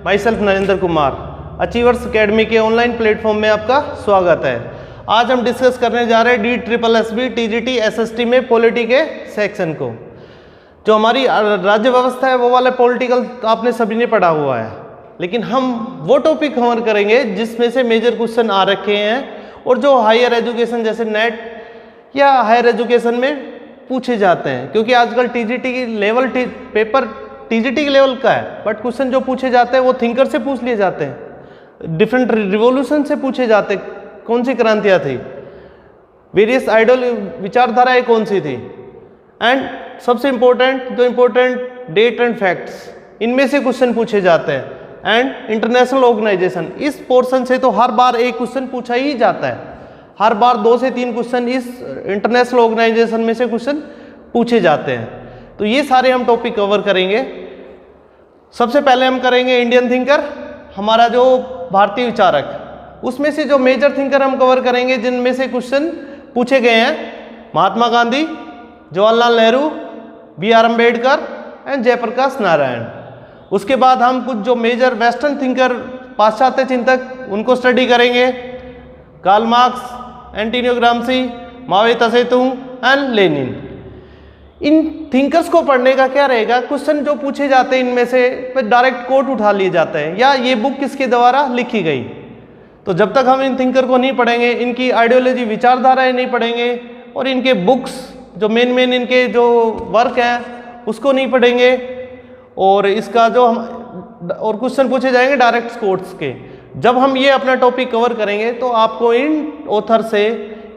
My self Narendra Kumar. Achievers academy के online platform में आपका स्वागत है। आज हम डिस्कस करने जा रहे हैं DSSB TGT SST में पॉलिटी के सेक्शन को। जो हमारी राज्य व्यवस्था है वो वाला पॉलिटिकल आपने सभी ने पढ़ा हुआ है, लेकिन हम वो टॉपिक कवर करेंगे जिसमें से मेजर क्वेश्चन आ रखे हैं और जो हायर एजुकेशन जैसे नेट या हायर एजुकेशन में पूछे जाते हैं। क्योंकि आजकल TGT की लेवल पेपर TGT के लेवल का है, बट क्वेश्चन जो पूछे जाते हैं वो थिंकर से पूछ लिए जाते हैं, डिफरेंट रिवॉल्यूशन से पूछे जाते हैं। कौन सी क्रांतियाँ थी, वेरियस आइडियल विचारधाराएं कौन सी थी, एंड सबसे इम्पोर्टेंट डेट एंड फैक्ट्स, इनमें से क्वेश्चन पूछे जाते हैं। एंड इंटरनेशनल ऑर्गेनाइजेशन, इस पोर्शन से तो हर बार एक क्वेश्चन पूछा ही जाता है। हर बार 2 से 3 क्वेश्चन इस इंटरनेशनल ऑर्गेनाइजेशन में से क्वेश्चन पूछे जाते हैं। तो ये सारे हम टॉपिक कवर करेंगे। सबसे पहले हम करेंगे इंडियन थिंकर, हमारा जो भारतीय विचारक, उसमें से जो मेजर थिंकर हम कवर करेंगे जिनमें से क्वेश्चन पूछे गए हैं, महात्मा गांधी, जवाहरलाल नेहरू, BR अम्बेडकर एंड जयप्रकाश नारायण। उसके बाद हम कुछ जो मेजर वेस्टर्न थिंकर, पाश्चात्य चिंतक, उनको स्टडी करेंगे। Karl Marx, Antonio Gramsci, Mao Tse tung and Lenin. इन थिंकर्स को पढ़ने का क्या रहेगा, क्वेश्चन जो पूछे जाते हैं इनमें से डायरेक्ट कोट उठा लिए जाते हैं या ये बुक किसके द्वारा लिखी गई। तो जब तक हम इन थिंकर को नहीं पढ़ेंगे, इनकी आइडियोलॉजी विचारधाराएं नहीं पढ़ेंगे और इनके बुक्स जो मेन इनके जो वर्क हैं उसको नहीं पढ़ेंगे, और इसका जो हम और क्वेश्चन पूछे जाएंगे डायरेक्ट कोट्स के। जब हम ये अपना टॉपिक कवर करेंगे तो आपको इन ऑथर से,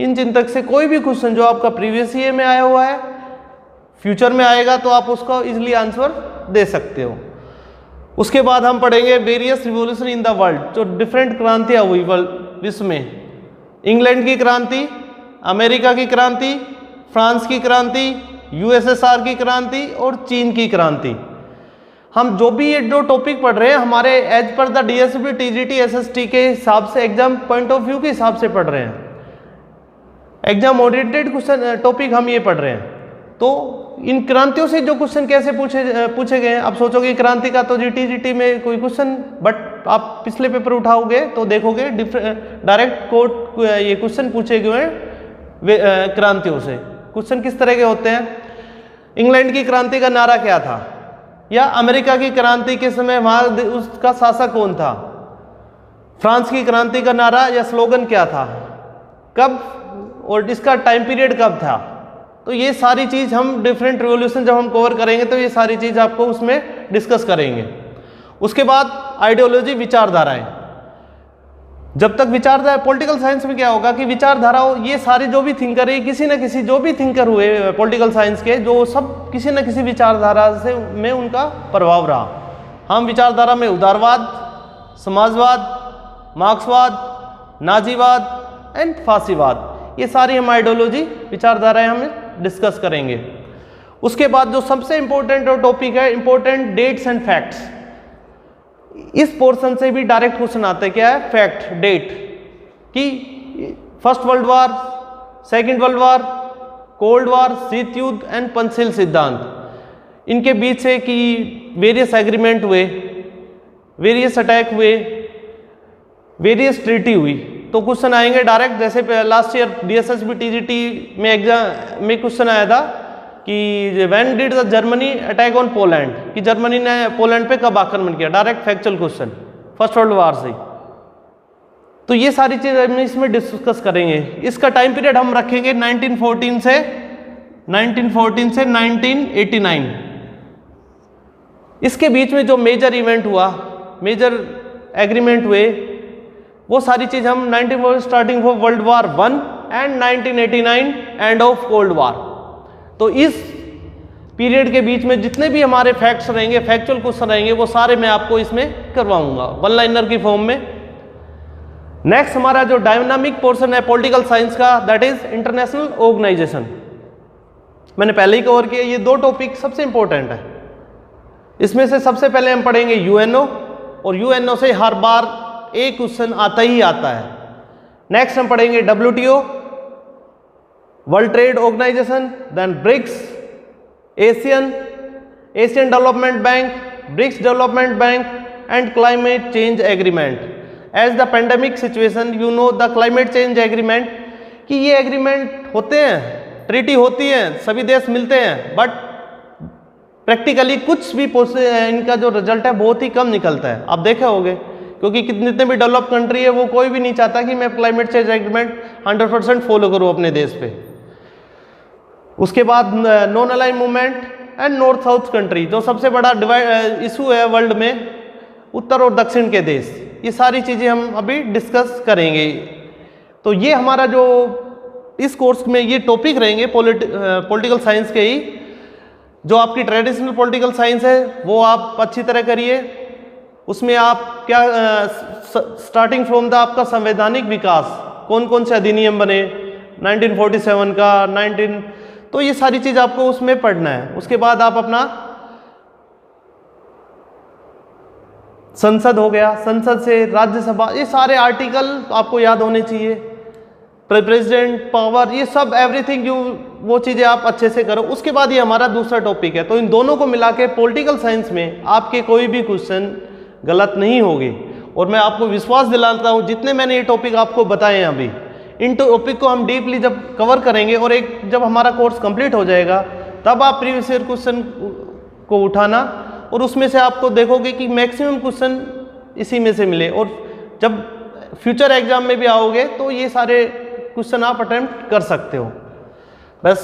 इन चिंतक से कोई भी क्वेश्चन जो आपका प्रीवियस ईयर में आया हुआ है, फ्यूचर में आएगा, तो आप उसका इजीली आंसर दे सकते हो। उसके बाद हम पढ़ेंगे various revolution in the world, जो डिफरेंट क्रांतियाँ हुई विश्व में। इंग्लैंड की क्रांति, अमेरिका की क्रांति, फ्रांस की क्रांति, USSR की क्रांति और चीन की क्रांति। हम जो भी ये 2 टॉपिक पढ़ रहे हैं हमारे as per the DSSB TGT SST के हिसाब से, एग्जाम पॉइंट ऑफ व्यू के हिसाब से पढ़ रहे हैं। एग्जाम ओरिएंटेड क्वेश्चन टॉपिक हम ये पढ़ रहे हैं। तो इन क्रांतियों से जो क्वेश्चन कैसे पूछे गए हैं, आप सोचोगे क्रांति का तो GT में कोई क्वेश्चन, बट आप पिछले पेपर उठाओगे तो देखोगे डायरेक्ट कोट ये क्वेश्चन पूछे गए हैं क्रांतियों से। क्वेश्चन किस तरह के होते हैं, इंग्लैंड की क्रांति का नारा क्या था, या अमेरिका की क्रांति के समय वहां उसका शासक कौन था, फ्रांस की क्रांति का नारा या स्लोगन क्या था, कब और इसका टाइम पीरियड कब था। तो ये सारी चीज़ हम डिफरेंट रिवॉल्यूशन जब हम कवर करेंगे तो ये सारी चीज़ आपको उसमें डिस्कस करेंगे। उसके बाद आइडियोलॉजी, विचारधाराएं। जब तक विचारधारा, पॉलिटिकल साइंस में क्या होगा कि विचारधाराओं, ये सारे जो भी थिंकर है, किसी न किसी जो भी थिंकर हुए पॉलिटिकल साइंस के, जो सब किसी न किसी विचारधारा से में उनका प्रभाव रहा। हम विचारधारा में उदारवाद, समाजवाद, मार्क्सवाद, नाजीवाद एंड फासीवाद, ये सारी हम आइडियोलॉजी, विचारधाराएं हम डिस्कस करेंगे। उसके बाद जो सबसे इंपॉर्टेंट टॉपिक है, इंपॉर्टेंट डेट्स एंड फैक्ट्स। इस पोर्शन से भी डायरेक्ट क्वेश्चन आते हैं, क्या है, फैक्ट, डेट, कि first world war, second world war, cold war, शीत युद्ध एंड पंचशील सिद्धांत, इनके बीच से कि वेरियस एग्रीमेंट हुए, वेरियस अटैक हुए, वेरियस ट्रीटी हुई। तो क्वेश्चन आएंगे डायरेक्ट, जैसे लास्ट ईयर DSSB TGT में एग्जाम में क्वेश्चन आया था कि when did the Germany attack on Poland, कि जर्मनी ने पोलैंड पे कब आक्रमण किया, direct factual question, first world war से। तो ये सारी चीज़ हम इसमें डिस्कस करेंगे। इसका टाइम पीरियड हम रखेंगे 1914 से 1989। इसके बीच में जो मेजर इवेंट हुआ, मेजर एग्रीमेंट हुए, वो सारी चीज़ हम 1914 starting of world war 1 and 1989 end of cold war. तो इस पीरियड के बीच में जितने भी हमारे फैक्ट्स रहेंगे, फैक्चुअल क्वेश्चन रहेंगे, वो सारे मैं आपको इसमें करवाऊंगा 1 लाइनर की फॉर्म में। नेक्स्ट हमारा जो डायनामिक पोर्शन है पॉलिटिकल साइंस का, दैट इज इंटरनेशनल ऑर्गेनाइजेशन। मैंने पहले ही कवर किया, ये 2 टॉपिक सबसे इंपॉर्टेंट है। इसमें से सबसे पहले हम पढ़ेंगे UNO, और UNO से हर बार एक क्वेश्चन आता ही आता है। नेक्स्ट हम पढ़ेंगे WTO, world trade organisation, then BRICS, Asian development bank, BRICS development bank, and climate change agreement. As the pandemic situation, you know the climate change agreement कि ये एग्रीमेंट होते हैं, ट्रीटी होती है, सभी देश मिलते हैं, बट प्रैक्टिकली कुछ भी इनका जो रिजल्ट है बहुत ही कम निकलता है। आप देखे होंगे, क्योंकि जितने भी डेवलप कंट्री है वो कोई भी नहीं चाहता कि मैं क्लाइमेट चेंज एग्रीमेंट 100% फॉलो करूँ अपने देश पे। उसके बाद non align movement and north south country, जो सबसे बड़ा इशू है वर्ल्ड में, उत्तर और दक्षिण के देश, ये सारी चीज़ें हम अभी डिस्कस करेंगे। तो ये हमारा जो इस कोर्स में ये टॉपिक रहेंगे पॉलिटिकल साइंस के ही। जो आपकी ट्रेडिशनल पॉलिटिकल साइंस है वो आप अच्छी तरह करिए। उसमें आप क्या स्टार्टिंग फ्रॉम द आपका संवैधानिक विकास, कौन कौन से अधिनियम बने 1947 का 19, तो ये सारी चीज़ आपको उसमें पढ़ना है। उसके बाद आप अपना संसद हो गया, संसद से राज्यसभा, ये सारे आर्टिकल आपको याद होने चाहिए, प्रेसिडेंट पावर, ये सब एवरीथिंग वो चीज़ें आप अच्छे से करो। उसके बाद ये हमारा दूसरा टॉपिक है। तो इन दोनों को मिला के पॉलिटिकल साइंस में आपके कोई भी क्वेश्चन गलत नहीं होगी। और मैं आपको विश्वास दिलाता हूँ, जितने मैंने ये टॉपिक आपको बताए हैं अभी, इन टॉपिक को हम डीपली जब कवर करेंगे और जब हमारा कोर्स कंप्लीट हो जाएगा तब आप प्रीवियस ईयर क्वेश्चन को उठाना और उसमें से आपको देखोगे कि मैक्सिमम क्वेश्चन इसी में से मिले। और जब फ्यूचर एग्जाम में भी आओगे तो ये सारे क्वेश्चन आप अटेम्प्ट कर सकते हो। बस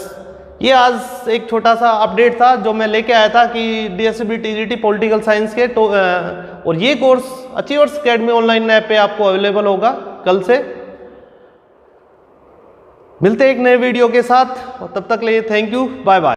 ये आज एक छोटा सा अपडेट था जो मैं लेके आया था कि DSB TGT पॉलिटिकल साइंस के और ये course achievers academy online app पे आपको अवेलेबल होगा कल से। मिलते हैं एक नए वीडियो के साथ, और तब तक के लिए थैंक यू, बाय बाय।